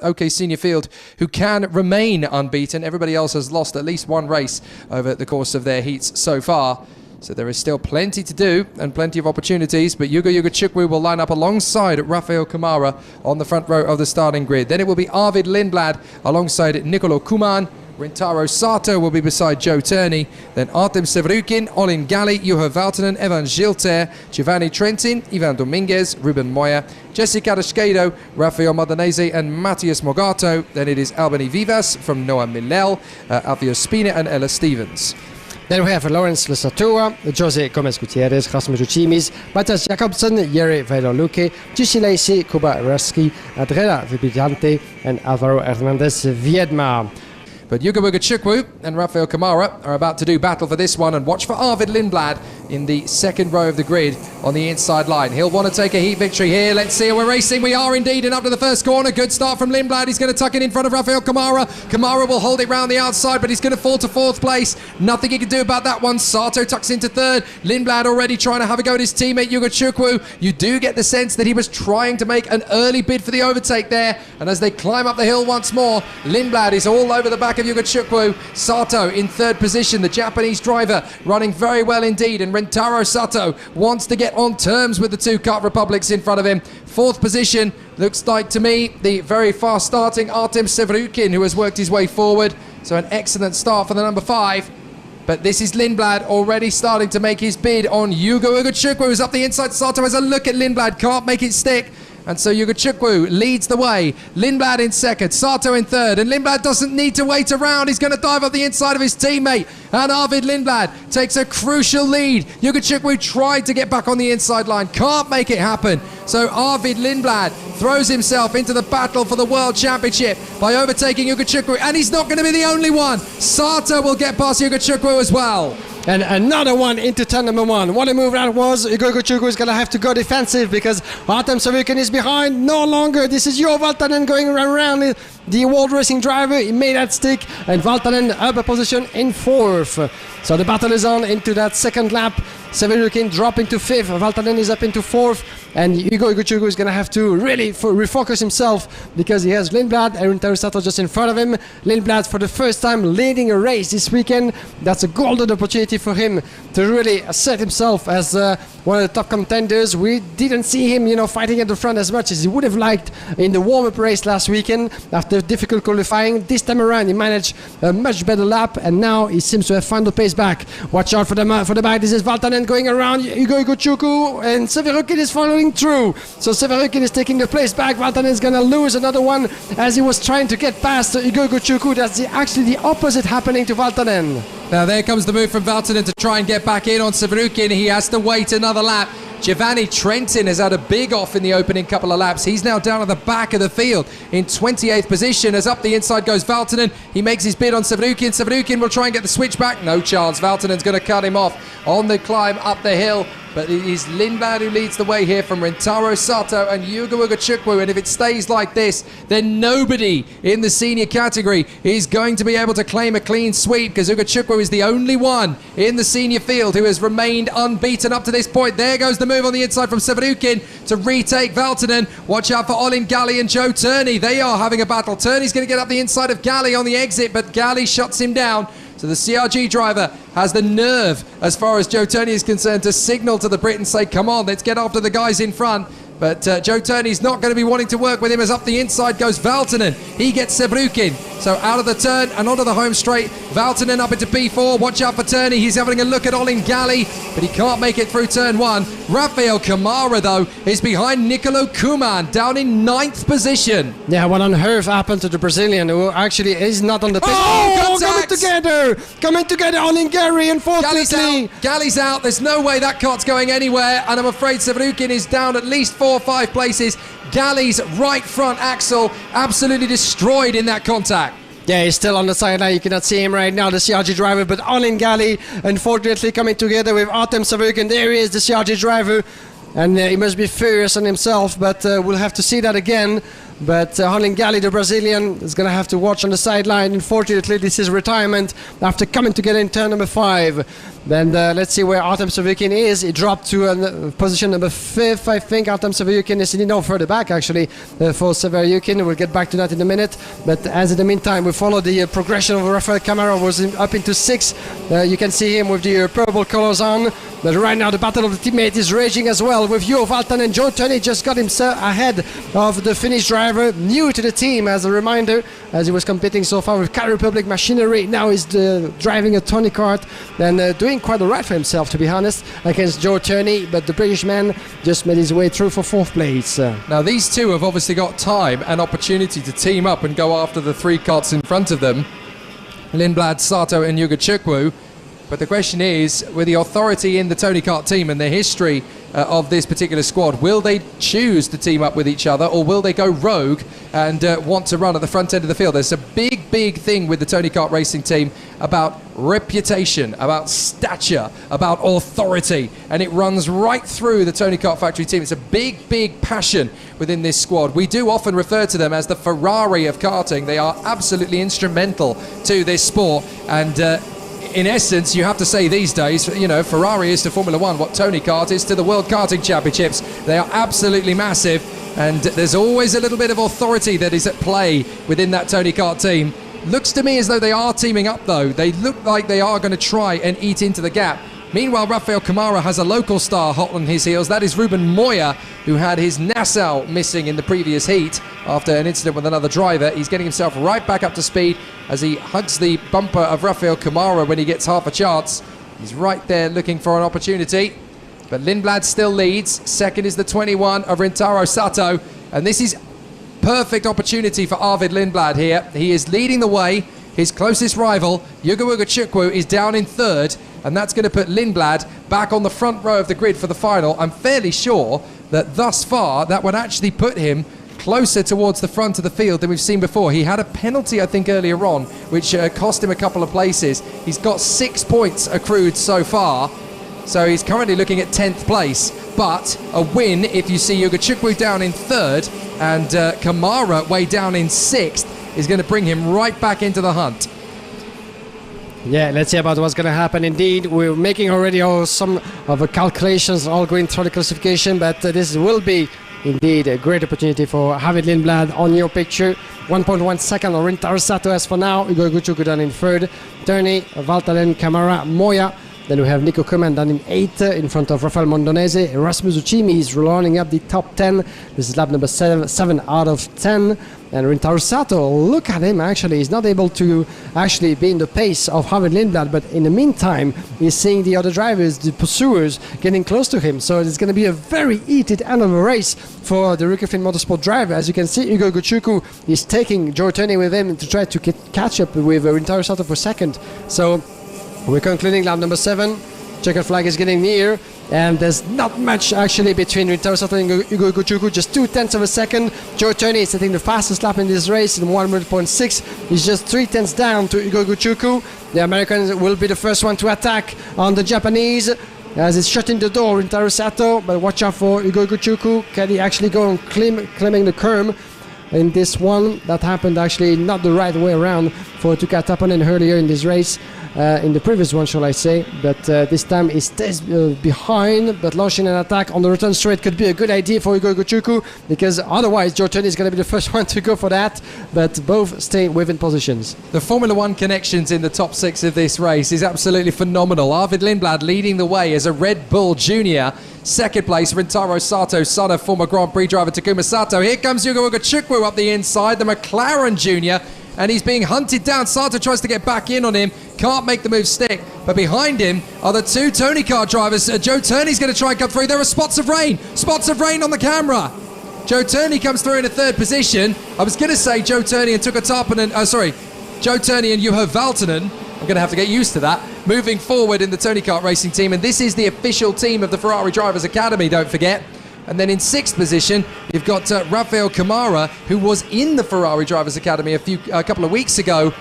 OK Senior Field who can remain unbeaten. Everybody else has lost at least one race over the course of their heats so far. So there is still plenty to do and plenty of opportunities, but Yugo Chukwu will line up alongside Rafael Kamara on the front row of the starting grid. Then it will be Arvid Lindblad alongside Nicolo Kuman. Rintaro Sato will be beside Joe Turney. Then Artem Severukin, Olin Gali, Juho Valtonen, Evan Gilter, Giovanni Trentin, Ivan Dominguez, Ruben Moya, Jesse Cadasquedo, Rafael Madanese and Matthias Mogato. Then it is Albany Vivas from Noah Millel, Alfio Spina and Ella Stevens. Then we have Lawrence Lesatua, Jose Gomez Gutierrez, Rasmus Uchimis, Matthias Jakobsen, Jere Vailoluke, Jussi Lacey, Kuba Reski, Adrela Vibigante, and Alvaro Hernandez Viedma. But Yugo Chukwu and Rafael Kamara are about to do battle for this one, and watch for Arvid Lindblad in the second row of the grid on the inside line. He'll want to take a heat victory here. Let's see, we're racing. We are indeed, and up to the first corner. Good start from Lindblad. He's going to tuck it in front of Rafael Kamara. Kamara will hold it round the outside, but he's going to fall to fourth place. Nothing he can do about that one. Sato tucks into third. Lindblad already trying to have a go at his teammate Yugo Chukwu. You do get the sense that he was trying to make an early bid for the overtake there, and as they climb up the hill once more, Lindblad is all over the back of Yugo Chukwu. Sato in third position, the Japanese driver running very well indeed, and Rintaro Sato wants to get on terms with the two KART Republics in front of him. Fourth position looks like to me the very fast starting Artem Severukin, who has worked his way forward, so an excellent start for the number 5. But this is Lindblad already starting to make his bid on Yugo Chukwu, who's up the inside. Sato has a look at Lindblad, can't make it stick. And so Yugo Chukwu leads the way. Lindblad in second, Sato in third, and Lindblad doesn't need to wait around. He's going to dive up the inside of his teammate. And Arvid Lindblad takes a crucial lead. Yugo Chukwu tried to get back on the inside line, can't make it happen. So Arvid Lindblad throws himself into the battle for the World Championship by overtaking Yugo Chukwu, and he's not going to be the only one. Sato will get past Yugo Chukwu as well. And another one into turn number 1. What a move that was. Yugo Chukwu is going to have to go defensive because Artem Severukin is behind. No longer. This is Juho Valtonen going around the world racing driver. He made that stick, and Valtonen up a position in 4th. So the battle is on into that second lap. Severukin dropping to 5th. Valtonen is up into 4th. And Yugo Chukwu is going to have to really refocus himself because he has Lindblad and Rintaro Sato just in front of him. Lindblad for the first time leading a race this weekend. That's a golden opportunity for him to really assert himself as one of the top contenders. We didn't see him, fighting at the front as much as he would have liked in the warm-up race last weekend after difficult qualifying. This time around he managed a much better lap, and now he seems to have found the pace back. Watch out for the back. This is Valtonen going around Yugo Chukwu, and Severukin is following through. So Severukin is taking the place back. Valtonen is going to lose another one as he was trying to get past Yugo Chukwu. That's actually the opposite happening to Valtonen. Now there comes the move from Valtonen to try and get back in on Severukin. He has to wait another lap. Giovanni Trentin has had a big off in the opening couple of laps. He's now down at the back of the field in 28th position as up the inside goes Valtonen. He makes his bid on Severukin. Severukin will try and get the switch back. No chance. Valtonen's going to cut him off on the climb up the hill. But it is Lindblad who leads the way here from Rintaro Sato and Yugo Chukwu. And if it stays like this, then nobody in the senior category is going to be able to claim a clean sweep, because Yugo Chukwu is the only one in the senior field who has remained unbeaten up to this point. There goes the move on the inside from Severukin to retake Valtonen. Watch out for Olin Gali and Joe Turney. They are having a battle. Turney's going to get up the inside of Gali on the exit, but Gali shuts him down. So the CRG driver has the nerve, as far as Joe Turney is concerned, to signal to the Brit and say, come on, let's get after the guys in front. But Joe Turney's not going to be wanting to work with him, as up the inside goes Valtonen. He gets Severukin. So out of the turn and onto the home straight. Valtonen up into P4. Watch out for Turney. He's having a look at Olin Gali, but he can't make it through turn 1. Rafael Kamara, though, is behind Nicolo Kuman, down in 9th position. Yeah, what on earth happened to the Brazilian, who actually is not on the pitch? Coming together, Olin Gali, unfortunately. Gali's out. There's no way that cart's going anywhere, and I'm afraid Severukin is down at least 4 or 5 places. Gali's right front axle absolutely destroyed in that contact. Yeah, he's still on the sideline. You cannot see him right now, the CRG driver. But Olin Gali, unfortunately, coming together with Artem Severukin. There he is, the CRG driver. And he must be furious on himself, but we'll have to see that again. but Gali, the Brazilian, is going to have to watch on the sideline. Unfortunately, this is retirement after coming together in turn number 5. Then let's see where Artem Savyukin is. He dropped to position number 5, I think. Artem Savyukin is no further back, actually, for Savyukin. We'll get back to that in a minute. But as in the meantime, we follow the progression of Rafael Camara, was up into 6. You can see him with the purple colors on. But right now, the battle of the teammate is raging as well, with Juho Valtanen. Joe Turney just got himself ahead of the Finnish driver, new to the team, as a reminder, as he was competing so far with Czech Republic Machinery. Now he's driving a Tony Kart and doing quite all right for himself, to be honest, against Joe Turney. But the British man just made his way through for 4th place. Now, these two have obviously got time and opportunity to team up and go after the 3 karts in front of them, Lindblad, Sato and Yuga Chukwu. But the question is, with the authority in the Tony Kart team and the history of this particular squad, will they choose to team up with each other, or will they go rogue and want to run at the front end of the field? There's a big thing with the Tony Kart racing team about reputation, about stature, about authority, and it runs right through the Tony Kart factory team. It's a big passion within this squad. We do often refer to them as the Ferrari of karting. They are absolutely instrumental to this sport, and in essence, you have to say these days, you know, Ferrari is to Formula 1 what Tony Kart is to the World Karting Championships. They are absolutely massive, and there's always a little bit of authority that is at play within that Tony Kart team. Looks to me as though they are teaming up, though. They look like they are going to try and eat into the gap. Meanwhile, Rafael Camara has a local star hot on his heels. That is Ruben Moya, who had his Nassau missing in the previous heat after an incident with another driver. He's getting himself right back up to speed as he hugs the bumper of Rafael Camara when he gets half a chance. He's right there looking for an opportunity. But Lindblad still leads. Second is the 21 of Rintaro Sato. And this is perfect opportunity for Arvid Lindblad here. He is leading the way. His closest rival, Yuga Chukwu, is down in 3rd. And that's going to put Lindblad back on the front row of the grid for the final. I'm fairly sure that thus far that would actually put him closer towards the front of the field than we've seen before. He had a penalty, I think, earlier on, which cost him a couple of places. He's got 6 points accrued so far, so he's currently looking at 10th place. But a win, if you see Yuga Chukwu down in 3rd and Camara way down in 6th, is going to bring him right back into the hunt. Yeah, let's see about what's going to happen. Indeed, we're making already some of the calculations, all going through the classification, but this will be indeed a great opportunity for Arvid Lindblad on your picture. 1.1 second on Rintaro Sato as for now. Igor Guchukwu down in 3rd. Turney, Valtanen, Camara, Moya. Then we have Nico Kuman down in 8th in front of Rafael Mondonese. Rasmus Uchimi is rolling up the top 10. This is lap number 7 out of 10. And Rintaro Sato, look at him actually. He's not able to actually be in the pace of Arvid Lindblad, but in the meantime, he's seeing the other drivers, the pursuers, getting close to him. So it's going to be a very heated end of a race for the Rookie Finn Motorsport driver. As you can see, Igor Guchukwu is taking Joe Turney with him to try to catch up with Rintaro Sato for second. So we're concluding lap number 7. Checkered flag is getting near, and there's not much actually between Rintaro Sato and Igor Guchukwu, just 0.2 of a second. Joe Turney is setting the fastest lap in this race in 1.6. He's just 0.3 down to Igor Guchukwu. The Americans will be the first one to attack on the Japanese as it's shutting the door, Rintaro Sato, but watch out for Igor Guchukwu. Can he actually go and claiming the curb in this one? That happened actually not the right way around for Tuka Tapanen earlier in this race. In the previous one, shall I say, but this time he stays behind, but launching an attack on the return straight could be a good idea for Igor Guchukwu, because otherwise Joe Turney is going to be the first one to go for that, but both stay within positions. The Formula 1 connections in the top 6 of this race is absolutely phenomenal. Arvid Lindblad leading the way as a Red Bull Junior. Second place, Rintaro Sato, son of former Grand Prix driver Takuma Sato. Here comes Yuga Chukwu up the inside, the McLaren Junior, and he's being hunted down. Sato tries to get back in on him, can't make the move stick, but behind him are the 2 Tony Kart drivers. Joe Turney's going to try and come through. There are spots of rain on the camera. Joe Turney comes through in a 3rd position. I was going to say Joe Turney and Tuka Tapanen, Joe Turney and Juho Valtanen. I'm going to have to get used to that. Moving forward in the Tony Kart racing team, and this is the official team of the Ferrari Drivers Academy, don't forget. And then in 6th position, you've got Rafael Camara, who was in the Ferrari Drivers Academy a couple of weeks ago.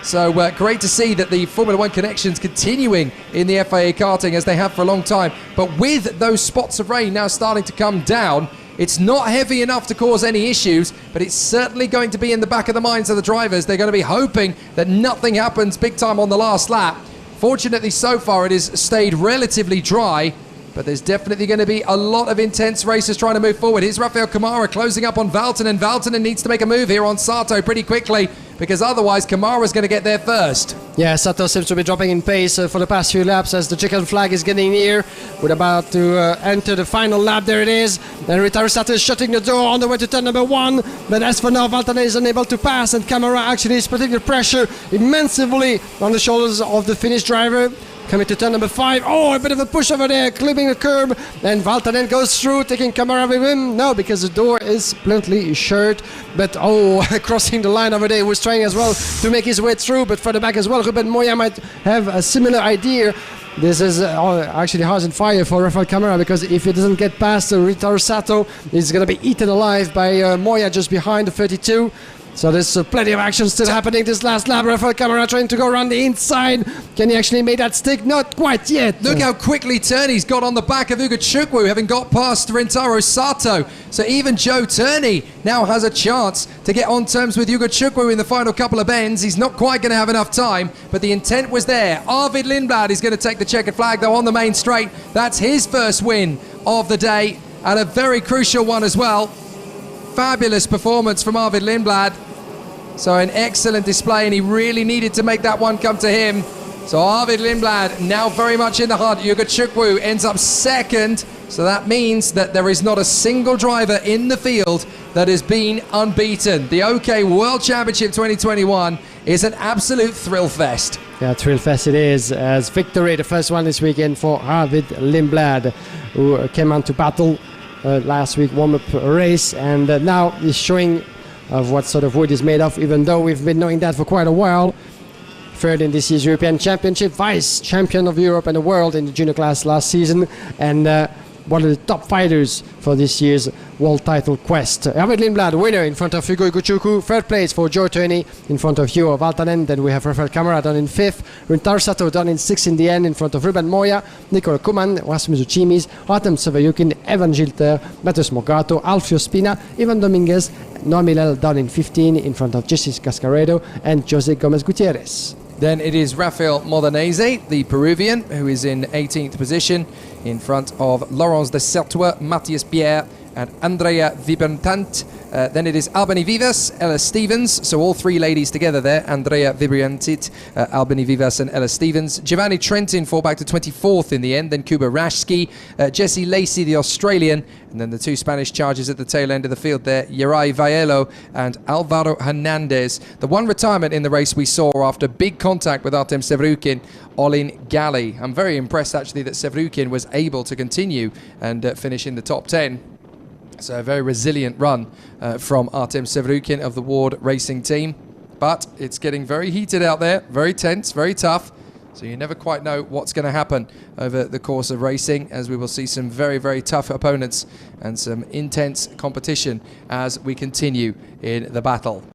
So great to see that the Formula 1 connections continuing in the FIA karting as they have for a long time. But with those spots of rain now starting to come down, It's not heavy enough to cause any issues, but it's certainly going to be in the back of the minds of the drivers. They're going to be hoping that nothing happens big time on the last lap. Fortunately, so far it has stayed relatively dry, but there's definitely going to be a lot of intense races trying to move forward. Here's Rafael Kamara closing up on Valtonen. Valtonen needs to make a move here on Sato pretty quickly, because otherwise Kamara's going to get there first. Yeah, Sato seems to be dropping in pace for the past few laps as the checkered flag is getting near. We're about to enter the final lap. There it is. And Ritaru Sato is shutting the door on the way to turn number 1. But as for now, Valtonen is unable to pass, and Kamara actually is putting the pressure immensely on the shoulders of the Finnish driver. Coming to turn number 5. Oh, a bit of a push over there, clipping the curb. And Valtonen goes through, taking Kamara with him. No, because the door is bluntly shut. But oh, crossing the line over there, was trying as well to make his way through. But further back as well, Ruben Moya might have a similar idea. This is actually house and fire for Rafael Kamara, because if he doesn't get past Ritaru Sato, he's going to be eaten alive by Moya just behind the 32. So there's plenty of action still happening this last lap. Rafael Kamara trying to go around the inside. Can he actually make that stick? Not quite yet. Look how quickly Turney's got on the back of Ugo Chukwu, having got past Rintaro Sato. So even Joe Turney now has a chance to get on terms with Ugo Chukwu in the final couple of bends. He's not quite going to have enough time, but the intent was there. Arvid Lindblad is going to take the checkered flag, though, on the main straight. That's his first win of the day, and a very crucial one as well. Fabulous performance from Arvid Lindblad. So an excellent display, and he really needed to make that one come to him. So Arvid Lindblad now very much in the hunt. Ugo Chukwu ends up second. So that means that there is not a single driver in the field that has been unbeaten. The OK World Championship 2021 is an absolute thrill fest. Yeah, thrill fest it is, as victory, the first one this weekend for Arvid Lindblad, who came on to battle last week, warm-up race, and now is showing of what sort of wood is made of, even though we've been knowing that for quite a while. Third in this year's European Championship, vice champion of Europe and the world in the junior class last season, and one of the top fighters for this year's world title quest. Arvid Lindblad, winner in front of Ugo Chukwu. Third place for Joe Turney in front of Juho Valtonen. Then we have Rafael Kamara done in 5th. Rintaro Sato done in 6th in the end in front of Ruben Moya, Nicolo Kuman, Rasmus Uchimis, Artem Severiukin, Evan Gilter, Matheus Morgato, Alfio Spina, Ivan Dominguez, Noam Hillel done in 15 in front of Jessis Cascaredo and Jose Gomez Gutierrez. Then it is Rafael Modanese, the Peruvian, who is in 18th position in front of Laurence de Certois, Matthias Pierre and Andrea Vibentant. Then it is Albany Vivas, Ella Stevens, so all three ladies together there, Andrea Vibriantit, Albany Vivas and Ella Stevens. Giovanni Trentin fall back to 24th in the end, then Kuba Rashki, Jesse Lacey, the Australian, and then the two Spanish chargers at the tail end of the field there, Yeray Vallelo and Alvaro Hernandez. The one retirement in the race we saw after big contact with Artem Severiukin, Olin Gali. I'm very impressed actually that Severiukin was able to continue and finish in the top 10. So a very resilient run from Artem Severiukin of the Ward Racing team. But it's getting very heated out there, very tense, very tough. So you never quite know what's going to happen over the course of racing, as we will see some very, very tough opponents and some intense competition as we continue in the battle.